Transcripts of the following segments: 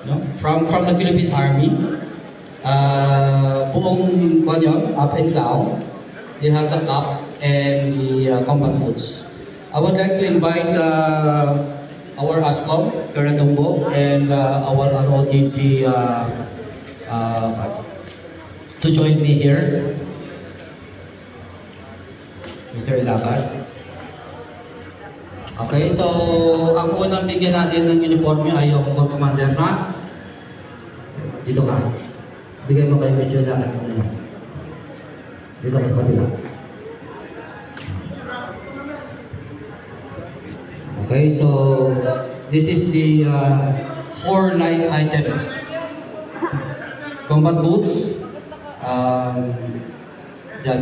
no? From the Philippine Army. Buong up and down. They have the cap and the combat boots. I would like to invite our ASCOM, Colonel Dumbo, and our ROTC to join me here. Mr. Ilacad. Okay, so ang unang bigyan natin ng uniforme ay yung Corps Commander na dito ka. Bigay mo kay Mr. Ilacad. Dito ka sa kabila. Okay, so this is the 4 line items. Combat boots, the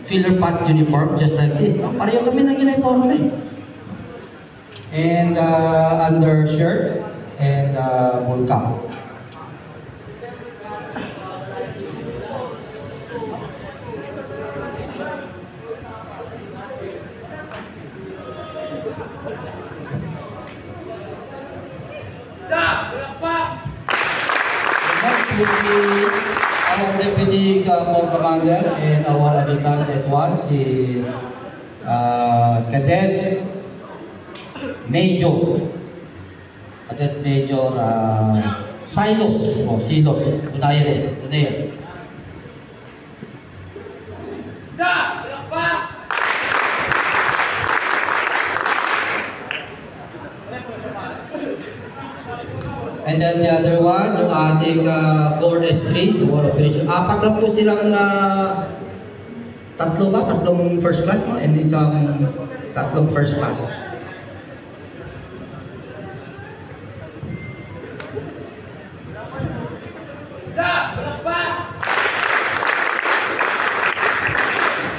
filler pad uniform, just like this. Pareho kami ng uniforme. And undershirt and full cap. Next will be our Deputy Corps Commander and our Adjutant S1, si Cadet Major. Cadet Major Silos. Oh, Silos. Tunay. And then the other one, yung ating Corps S3, yung operation. Apat lang po silang tatlong first class, no? And isang tatlong first class.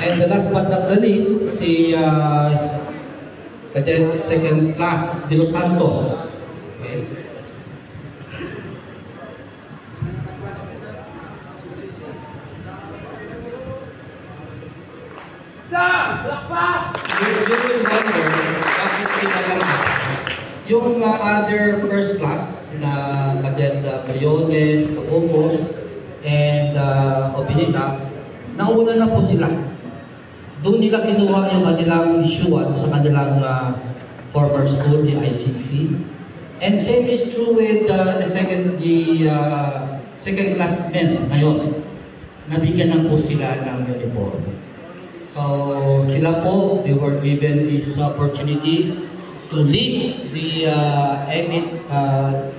And the last but not the least, si Cadet Second Class De Los Santos. Okay. You will wonder bakit sila lang yung other first class na Cadet Briones, Cabomos, and Obinita, nauna na po sila. Doon nila kinuha yung kanilang shuat sa kanilang former school, the ICC. And same is true with the second class men ngayon. Nabigyan na po sila ng uniform. So sila po, they were given this opportunity to lead the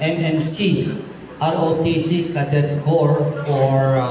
MMC ROTC Cadet Corps for